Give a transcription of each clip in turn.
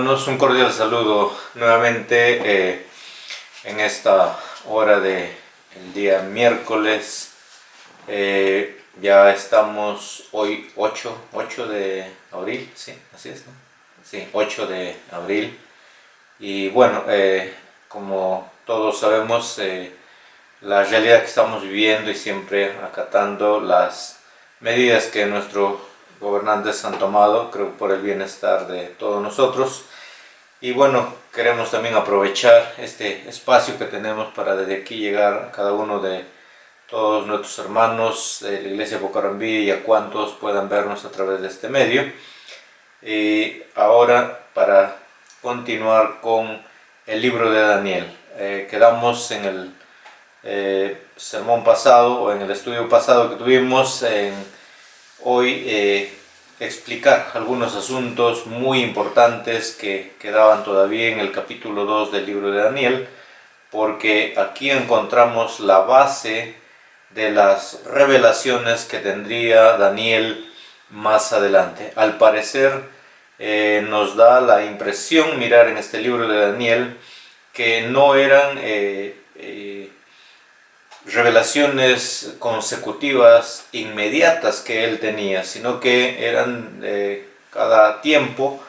hermanos, un cordial saludo nuevamente en esta hora del día miércoles. Ya estamos hoy 8 de abril, sí, así es, ¿no? Sí, 8 de abril. Y bueno, como todos sabemos, la realidad que estamos viviendo y siempre acatando las medidas que nuestros gobernantes han tomado, creo por el bienestar de todos nosotros. Y bueno, queremos también aprovechar este espacio que tenemos para desde aquí llegar a cada uno de todos nuestros hermanos de la Iglesia Bocarambí y a cuantos puedan vernos a través de este medio. Y ahora, para continuar con el libro de Daniel, quedamos en el sermón pasado o en el estudio pasado que tuvimos en hoy explicar algunos asuntos muy importantes que quedaban todavía en el capítulo 2 del libro de Daniel, porque aquí encontramos la base de las revelaciones que tendría Daniel más adelante. Al parecer nos da la impresión mirar en este libro de Daniel que no eran revelaciones consecutivas inmediatas que él tenía, sino que eran cada tiempo.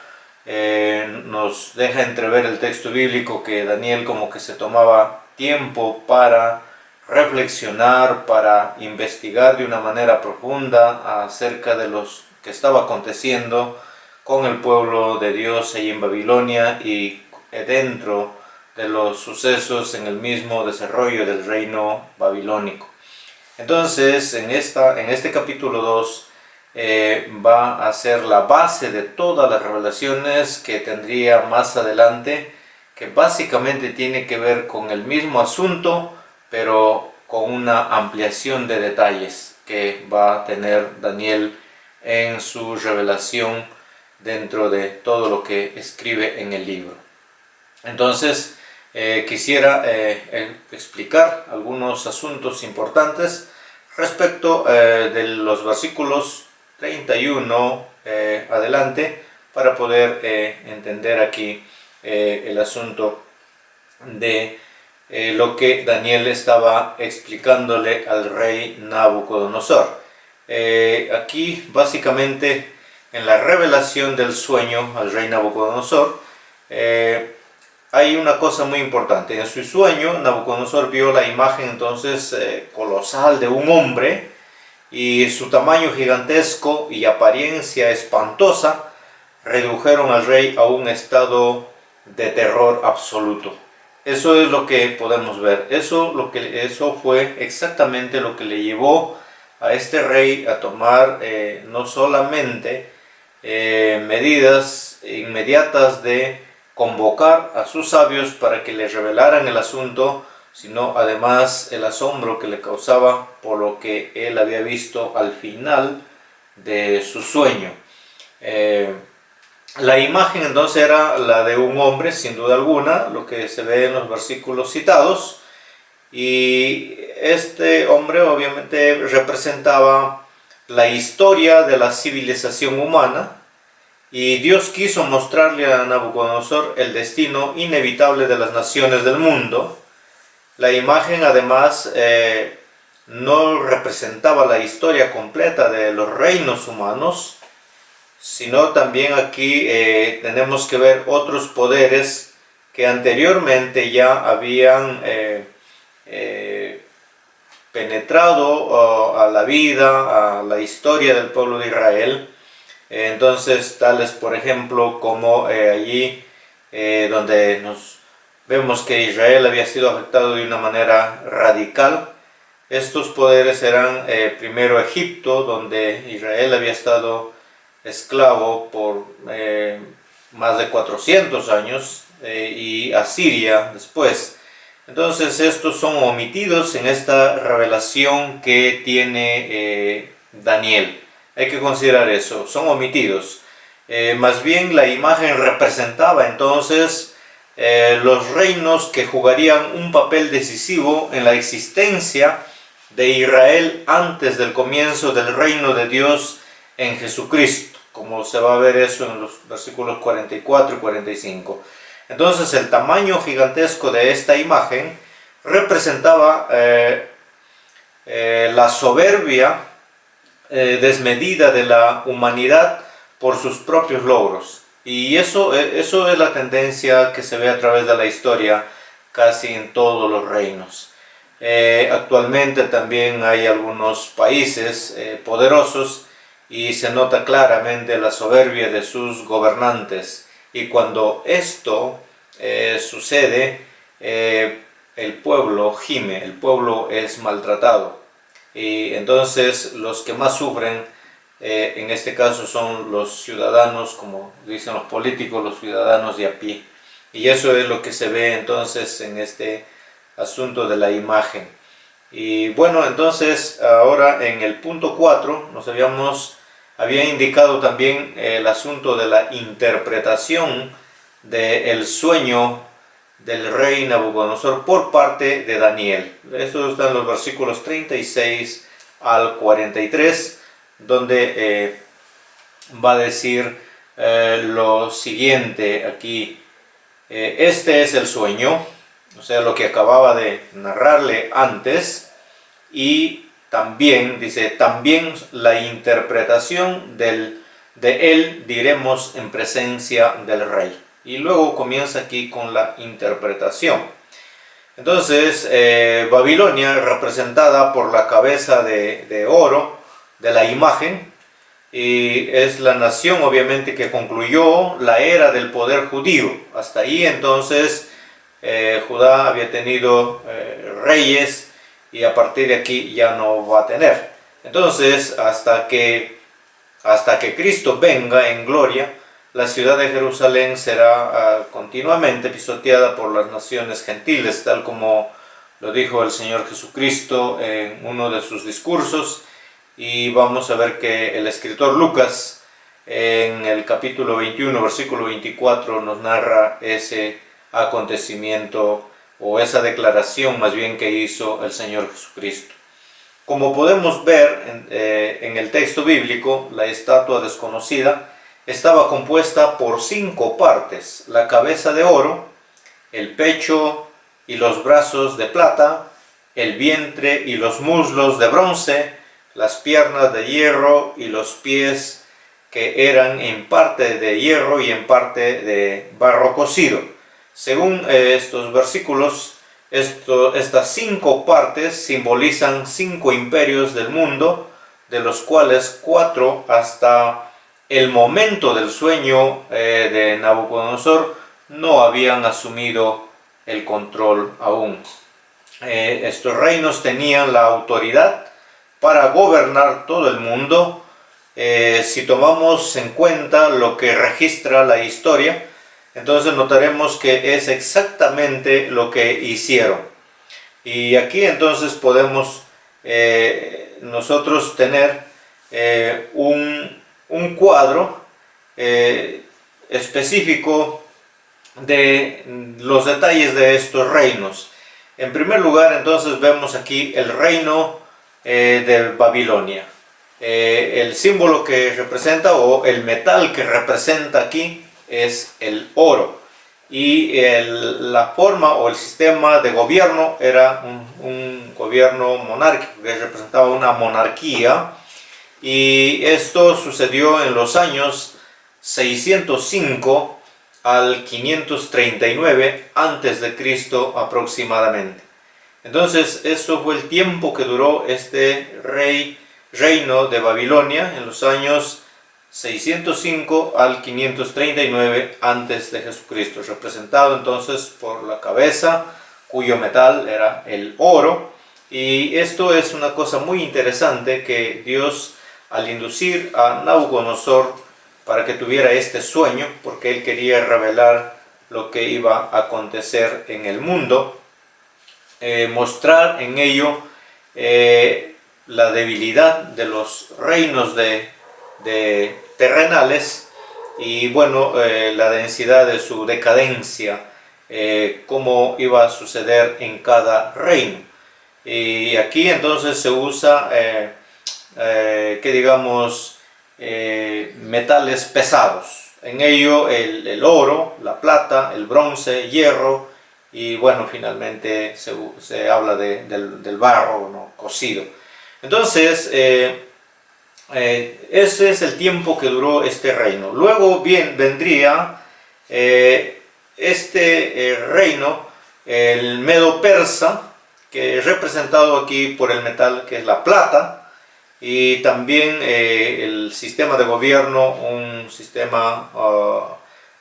Nos deja entrever el texto bíblico que Daniel como que se tomaba tiempo para reflexionar, para investigar de una manera profunda acerca de los que estaba aconteciendo con el pueblo de Dios ahí en Babilonia y dentro de los sucesos en el mismo desarrollo del reino babilónico. Entonces, en este capítulo 2 va a ser la base de todas las revelaciones que tendría más adelante, que básicamente tiene que ver con el mismo asunto, pero con una ampliación de detalles que va a tener Daniel en su revelación dentro de todo lo que escribe en el libro. Entonces, quisiera explicar algunos asuntos importantes respecto de los versículos 31 adelante para poder entender aquí el asunto de lo que Daniel estaba explicándole al rey Nabucodonosor. Aquí básicamente en la revelación del sueño al rey Nabucodonosor hay una cosa muy importante. En su sueño Nabucodonosor vio la imagen entonces colosal de un hombre, y su tamaño gigantesco y apariencia espantosa redujeron al rey a un estado de terror absoluto. Eso es lo que podemos ver. Eso fue exactamente lo que le llevó a este rey a tomar no solamente medidas inmediatas de convocar a sus sabios para que le revelaran el asunto, sino además el asombro que le causaba por lo que él había visto al final de su sueño. La imagen entonces era la de un hombre, sin duda alguna, lo que se ve en los versículos citados, y este hombre obviamente representaba la historia de la civilización humana, y Dios quiso mostrarle a Nabucodonosor el destino inevitable de las naciones del mundo. La imagen además no representaba la historia completa de los reinos humanos, sino también aquí tenemos que ver otros poderes que anteriormente ya habían penetrado a la vida, a la historia del pueblo de Israel. Entonces, tales por ejemplo como allí donde nos vemos que Israel había sido afectado de una manera radical. Estos poderes eran primero Egipto, donde Israel había estado esclavo por más de 400 años, y Asiria después. Entonces estos son omitidos en esta revelación que tiene Daniel. Hay que considerar eso, son omitidos. Más bien la imagen representaba entonces los reinos que jugarían un papel decisivo en la existencia de Israel antes del comienzo del reino de Dios en Jesucristo. como se va a ver eso en los versículos 44 y 45. Entonces el tamaño gigantesco de esta imagen representaba la soberbia desmedida de la humanidad por sus propios logros. Y eso es la tendencia que se ve a través de la historia casi en todos los reinos. Actualmente también hay algunos países poderosos y se nota claramente la soberbia de sus gobernantes. Y cuando esto sucede, el pueblo gime, el pueblo es maltratado. Y entonces los que más sufren en este caso son los ciudadanos, como dicen los políticos, los ciudadanos de a pie. Y eso es lo que se ve entonces en este asunto de la imagen. Y bueno, entonces ahora en el punto 4 nos había indicado también el asunto de la interpretación del sueño del rey Nabucodonosor por parte de Daniel. Esto está en los versículos 36 al 43, donde va a decir lo siguiente aquí. Este es el sueño, o sea, lo que acababa de narrarle antes, y también, dice, también la interpretación de él diremos en presencia del rey. Y luego comienza aquí con la interpretación. Entonces, Babilonia, representada por la cabeza de oro de la imagen, y es la nación obviamente que concluyó la era del poder judío. Hasta ahí entonces Judá había tenido reyes y a partir de aquí ya no va a tener. Entonces hasta que Cristo venga en gloria, la ciudad de Jerusalén será continuamente pisoteada por las naciones gentiles, tal como lo dijo el Señor Jesucristo en uno de sus discursos. Y vamos a ver que el escritor Lucas en el capítulo 21, versículo 24 nos narra ese acontecimiento o esa declaración más bien que hizo el Señor Jesucristo. Como podemos ver en el texto bíblico, la estatua desconocida estaba compuesta por 5 partes: la cabeza de oro, el pecho y los brazos de plata, el vientre y los muslos de bronce, las piernas de hierro y los pies que eran en parte de hierro y en parte de barro cocido. Según estos versículos, estas 5 partes simbolizan 5 imperios del mundo, de los cuales 4 hasta el momento del sueño de Nabucodonosor no habían asumido el control aún. Estos reinos tenían la autoridad para gobernar todo el mundo. Si tomamos en cuenta lo que registra la historia, entonces notaremos que es exactamente lo que hicieron. Y aquí entonces podemos nosotros tener un cuadro específico de los detalles de estos reinos. En primer lugar, entonces vemos aquí el reino de Babilonia. El símbolo que representa, o el metal que representa aquí, es el oro. Y la forma o el sistema de gobierno era un gobierno monárquico, que representaba una monarquía. Y esto sucedió en los años 605 al 539 antes de Cristo aproximadamente. Entonces eso fue el tiempo que duró este reino de Babilonia, en los años 605 al 539 antes de Jesucristo, representado entonces por la cabeza, cuyo metal era el oro. Y esto es una cosa muy interesante, que Dios, al inducir a Nabucodonosor para que tuviera este sueño, porque él quería revelar lo que iba a acontecer en el mundo, mostrar en ello la debilidad de los reinos terrenales y bueno, la densidad de su decadencia, cómo iba a suceder en cada reino. Y aquí entonces se usa que digamos metales pesados. En ello el oro, la plata, el bronce, hierro y bueno, finalmente se habla del barro, ¿no?, cocido. Entonces, ese es el tiempo que duró este reino. Luego vendría este reino, el Medo-Persa, que es representado aquí por el metal que es la plata, y también el sistema de gobierno, un sistema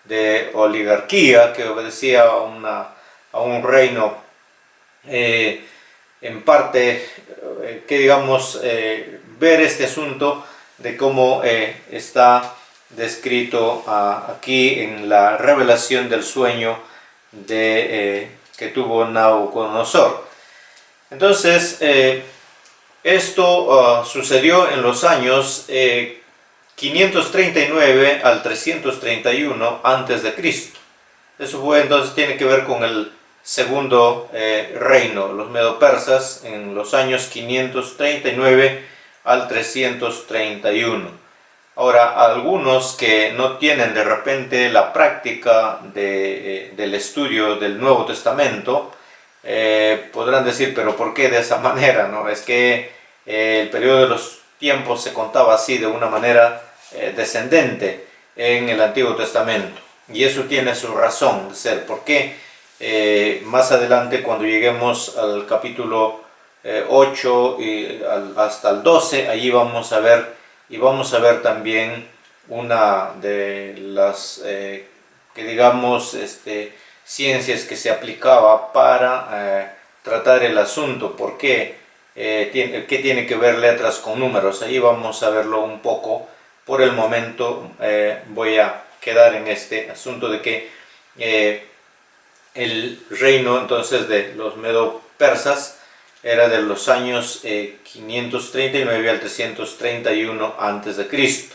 de oligarquía que obedecía a un reino en parte, que digamos, ver este asunto de cómo está descrito aquí en la revelación del sueño que tuvo Nabucodonosor. Entonces, esto sucedió en los años 539 al 331 antes de Cristo. Eso fue, entonces tiene que ver con el segundo reino, los medo-persas, en los años 539 al 331. Ahora, algunos que no tienen de repente la práctica del estudio del Nuevo Testamento podrán decir, pero ¿por qué de esa manera, no? Es que el periodo de los tiempos se contaba así, de una manera descendente en el Antiguo Testamento, y eso tiene su razón de ser. ¿Por qué? Más adelante, cuando lleguemos al capítulo 8 hasta el 12, allí vamos a ver, y vamos a ver también una de las que digamos ciencias que se aplicaba para tratar el asunto. ¿Por qué? ¿Qué tiene que ver letras con números? Ahí vamos a verlo un poco. Por el momento voy a quedar en este asunto de que el reino entonces de los medo-persas era de los años 539 al 331 a.C.,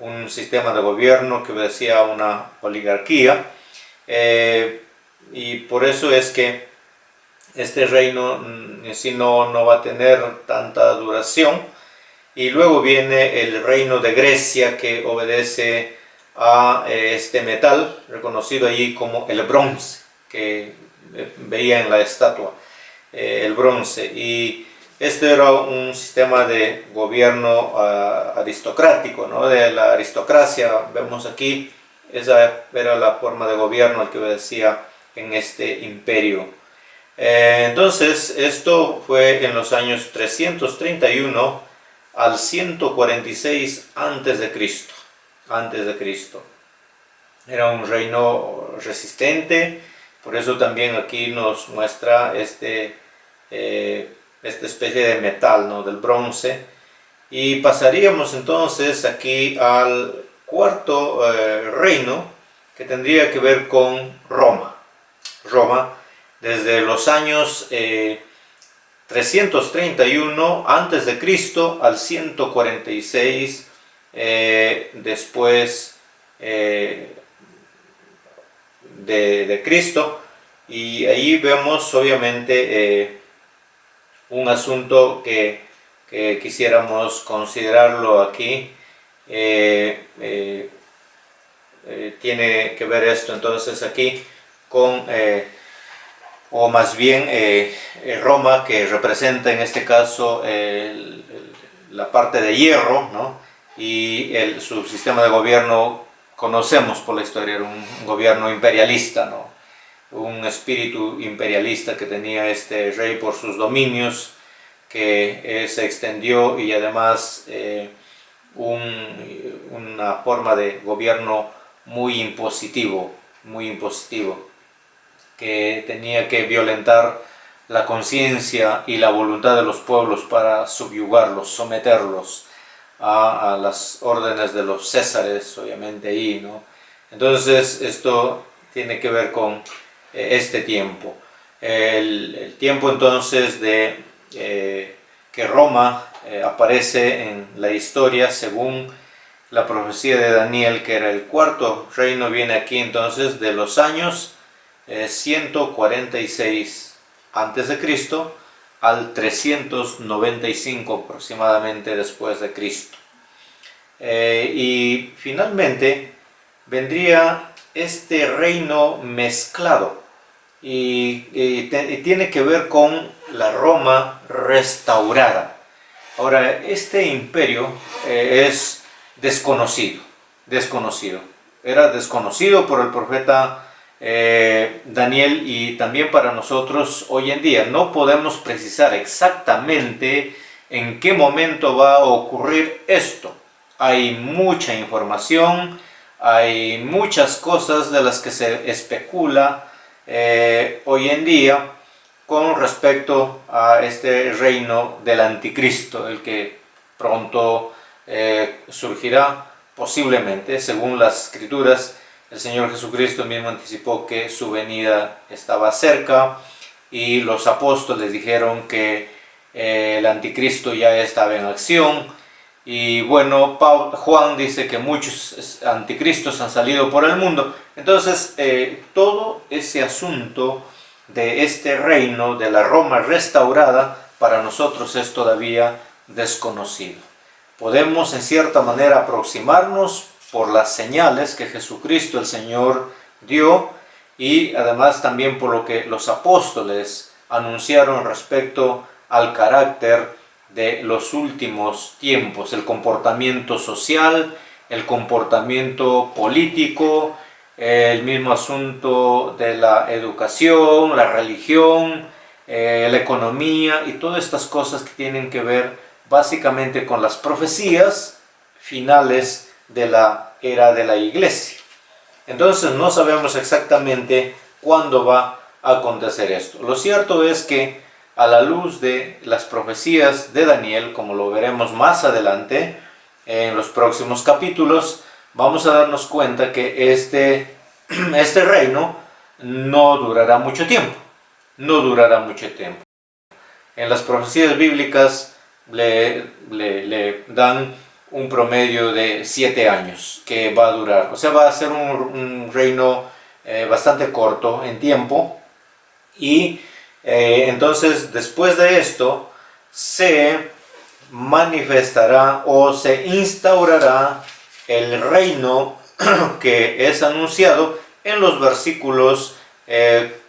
un sistema de gobierno que obedecía a una oligarquía, y por eso es que este reino en sí no va a tener tanta duración. Y luego viene el reino de Grecia, que obedece a este metal reconocido allí como el bronce, que veía en la estatua, el bronce. Y este era un sistema de gobierno aristocrático, ¿no?, de la aristocracia. Vemos aquí, esa era la forma de gobierno al que obedecía en este imperio. Entonces, esto fue en los años 331 al 146 antes de Cristo. Era un reino resistente, por eso también aquí nos muestra esta especie de metal, ¿no?, del bronce. Y pasaríamos entonces aquí al cuarto reino, que tendría que ver con Roma. Desde los años 331 antes de Cristo al 146 después de Cristo. Y ahí vemos obviamente un asunto que quisiéramos considerarlo aquí. Tiene que ver esto entonces aquí con o más bien Roma, que representa en este caso la parte de hierro, ¿no?, y su sistema de gobierno conocemos por la historia, era un gobierno imperialista, ¿no?, un espíritu imperialista que tenía este rey por sus dominios, que se extendió, y además una forma de gobierno muy impositivo, que tenía que violentar la conciencia y la voluntad de los pueblos para subyugarlos, someterlos a las órdenes de los césares, obviamente ahí, ¿no? Entonces esto tiene que ver con este tiempo. El tiempo entonces de que Roma aparece en la historia según la profecía de Daniel, que era el cuarto reino, viene aquí entonces de los años 146 a.C. al 395 aproximadamente después de Cristo. y finalmente vendría este reino mezclado y tiene que ver con la Roma restaurada. Ahora, este imperio es desconocido. Era desconocido por el profeta Daniel, y también para nosotros hoy en día. No podemos precisar exactamente en qué momento va a ocurrir esto. Hay mucha información, hay muchas cosas de las que se especula hoy en día con respecto a este reino del anticristo, el que pronto surgirá posiblemente. Según las escrituras, el Señor Jesucristo mismo anticipó que su venida estaba cerca, y los apóstoles dijeron que el anticristo ya estaba en acción. Y bueno, Juan dice que muchos anticristos han salido por el mundo. Entonces, todo ese asunto de este reino, de la Roma restaurada, para nosotros es todavía desconocido. Podemos en cierta manera aproximarnos por las señales que Jesucristo el Señor dio, y además también por lo que los apóstoles anunciaron respecto al carácter de los últimos tiempos, el comportamiento social, el comportamiento político, el mismo asunto de la educación, la religión, la economía y todas estas cosas que tienen que ver básicamente con las profecías finales de la era de la iglesia. Entonces no sabemos exactamente cuándo va a acontecer esto. Lo cierto es que a la luz de las profecías de Daniel, como lo veremos más adelante en los próximos capítulos, vamos a darnos cuenta que este reino no durará mucho tiempo. No durará mucho tiempo. En las profecías bíblicas le dan un promedio de 7 años que va a durar. O sea, va a ser un reino bastante corto en tiempo. Y entonces, después de esto, se manifestará o se instaurará el reino que es anunciado en los versículos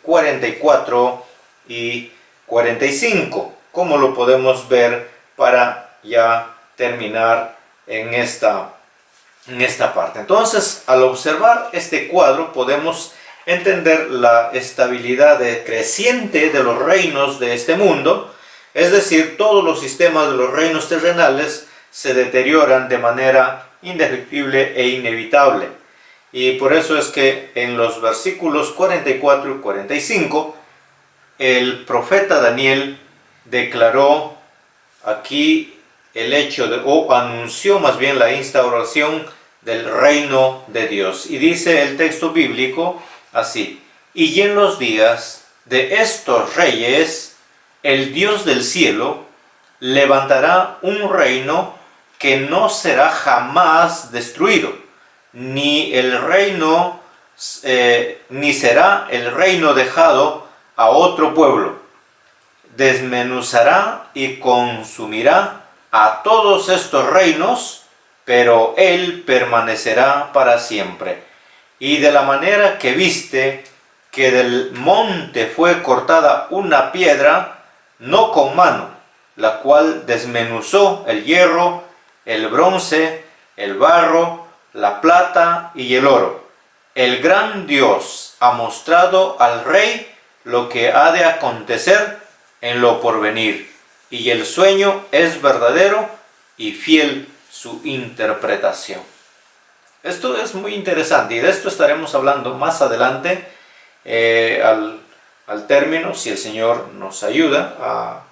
44 y 45, como lo podemos ver para ya terminar en esta parte. Entonces, al observar este cuadro, podemos entender la estabilidad creciente de los reinos de este mundo. Es decir, todos los sistemas de los reinos terrenales se deterioran de manera indefectible e inevitable. Y por eso es que en los versículos 44 y 45, el profeta Daniel declaró aquí el hecho de, o anunció más bien, la instauración del reino de Dios. Y dice el texto bíblico así: y en los días de estos reyes, el Dios del cielo levantará un reino que no será jamás destruido, ni será el reino dejado a otro pueblo. Desmenuzará y consumirá a todos estos reinos, pero él permanecerá para siempre. Y de la manera que viste que del monte fue cortada una piedra, no con mano, la cual desmenuzó el hierro, el bronce, el barro, la plata y el oro. El gran Dios ha mostrado al rey lo que ha de acontecer en lo porvenir, y el sueño es verdadero y fiel su interpretación. Esto es muy interesante, y de esto estaremos hablando más adelante al término, si el Señor nos ayuda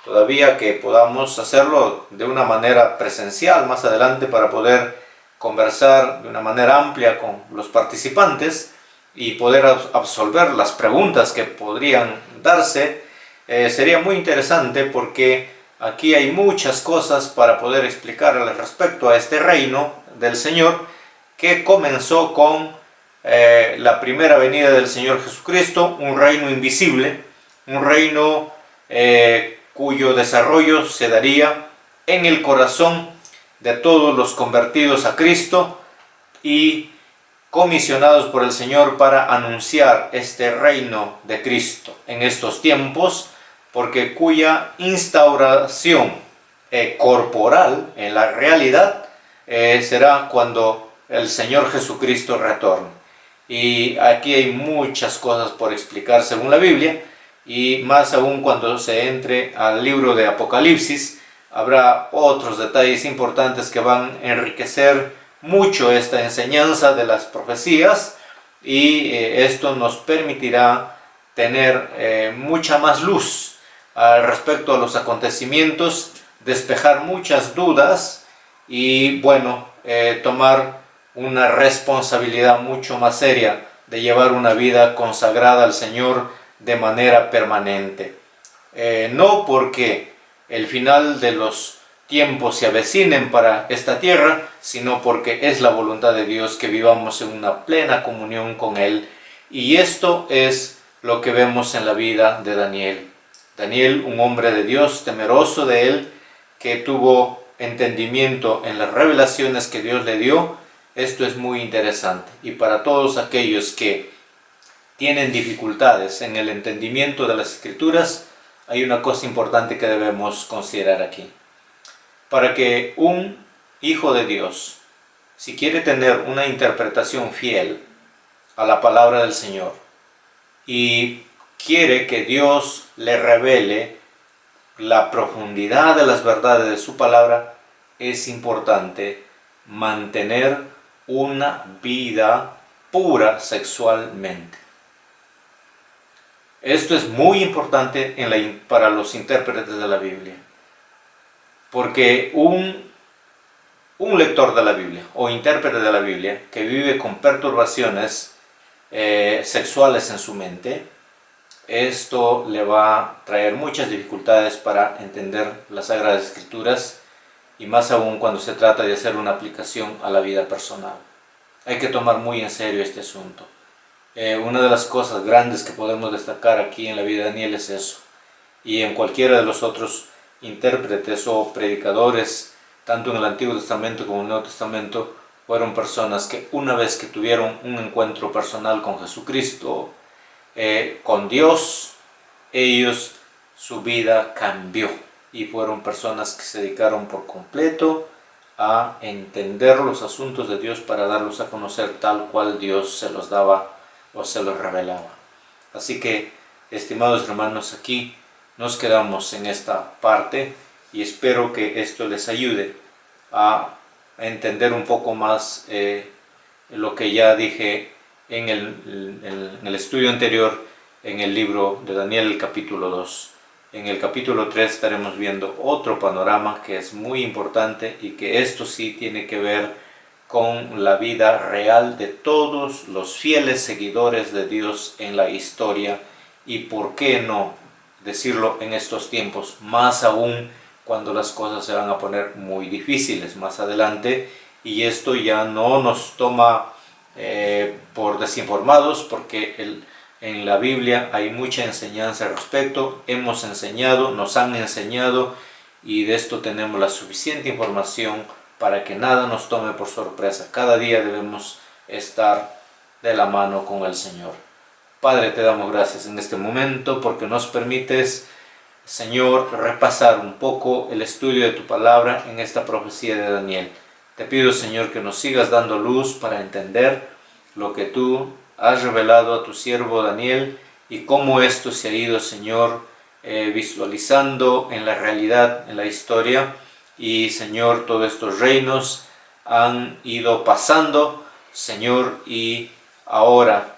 todavía que podamos hacerlo de una manera presencial más adelante, para poder conversar de una manera amplia con los participantes y poder absolver las preguntas que podrían darse. Sería muy interesante, porque aquí hay muchas cosas para poder explicarles respecto a este reino del Señor, que comenzó con la primera venida del Señor Jesucristo, un reino invisible, un reino cuyo desarrollo se daría en el corazón de todos los convertidos a Cristo y comisionados por el Señor para anunciar este reino de Cristo en estos tiempos, porque cuya instauración corporal en la realidad será cuando el Señor Jesucristo retorne. Y aquí hay muchas cosas por explicar según la Biblia, y más aún cuando se entre al libro de Apocalipsis, habrá otros detalles importantes que van a enriquecer mucho esta enseñanza de las profecías, y esto nos permitirá tener mucha más luz respecto a los acontecimientos, despejar muchas dudas y bueno, tomar una responsabilidad mucho más seria de llevar una vida consagrada al Señor de manera permanente. No porque el final de los tiempos se avecinen para esta tierra, sino porque es la voluntad de Dios que vivamos en una plena comunión con Él. Y esto es lo que vemos en la vida de Daniel. Daniel, un hombre de Dios, temeroso de Él, que tuvo entendimiento en las revelaciones que Dios le dio. Esto es muy interesante. Y para todos aquellos que tienen dificultades en el entendimiento de las Escrituras, hay una cosa importante que debemos considerar aquí. Para que un hijo de Dios, si quiere tener una interpretación fiel a la palabra del Señor y quiere que Dios le revele la profundidad de las verdades de su palabra, es importante mantener una vida pura sexualmente. Esto es muy importante para los intérpretes de la Biblia, porque un lector de la Biblia o intérprete de la Biblia que vive con perturbaciones sexuales en su mente, esto le va a traer muchas dificultades para entender las Sagradas Escrituras, y más aún cuando se trata de hacer una aplicación a la vida personal. Hay que tomar muy en serio este asunto. Una de las cosas grandes que podemos destacar aquí en la vida de Daniel es eso, y en cualquiera de los otros intérpretes o predicadores, tanto en el Antiguo Testamento como en el Nuevo Testamento, fueron personas que una vez que tuvieron un encuentro personal con Jesucristo, con Dios, su vida cambió y fueron personas que se dedicaron por completo a entender los asuntos de Dios para darlos a conocer tal cual Dios se los daba o se los revelaba. Así que, estimados hermanos, aquí nos quedamos en esta parte y espero que esto les ayude a entender un poco más lo que ya dije en el estudio anterior, en el libro de Daniel, el capítulo 2. En el capítulo 3 estaremos viendo otro panorama que es muy importante, y que esto sí tiene que ver con la vida real de todos los fieles seguidores de Dios en la historia, y por qué no decirlo en estos tiempos, más aún cuando las cosas se van a poner muy difíciles más adelante, y esto ya no nos toma por desinformados, porque en la Biblia hay mucha enseñanza al respecto. Hemos enseñado, nos han enseñado, y de esto tenemos la suficiente información para que nada nos tome por sorpresa. Cada día debemos estar de la mano con el Señor. Padre, te damos gracias en este momento porque nos permites, Señor, repasar un poco el estudio de tu palabra en esta profecía de Daniel. Te pido, Señor, que nos sigas dando luz para entender lo que tú has revelado a tu siervo Daniel y cómo esto se ha ido, Señor, visualizando en la realidad, en la historia. Y, Señor, todos estos reinos han ido pasando, Señor, y ahora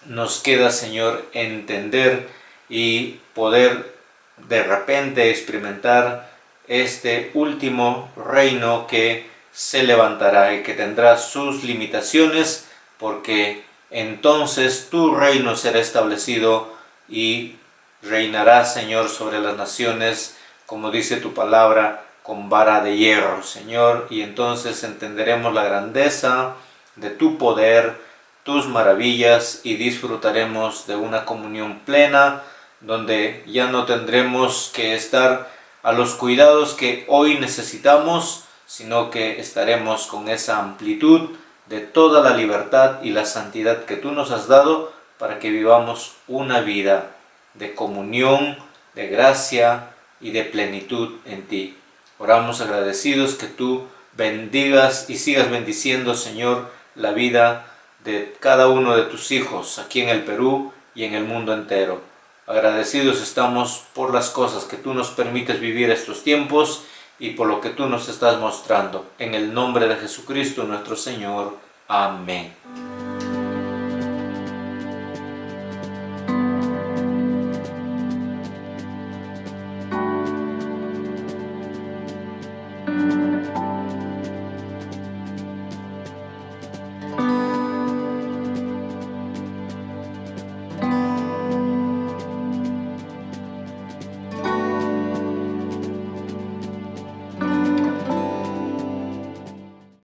nos queda, Señor, entender y poder de repente experimentar este último reino que se levantará y que tendrá sus limitaciones, porque entonces tu reino será establecido y reinarás, Señor, sobre las naciones, como dice tu palabra, con vara de hierro, Señor, y entonces entenderemos la grandeza de tu poder, tus maravillas, y disfrutaremos de una comunión plena, donde ya no tendremos que estar a los cuidados que hoy necesitamos, sino que estaremos con esa amplitud de toda la libertad y la santidad que tú nos has dado para que vivamos una vida de comunión, de gracia y de plenitud en ti. Oramos agradecidos que tú bendigas y sigas bendiciendo, Señor, la vida de cada uno de tus hijos aquí en el Perú y en el mundo entero. Agradecidos estamos por las cosas que tú nos permites vivir estos tiempos y por lo que tú nos estás mostrando. En el nombre de Jesucristo nuestro Señor. Amén.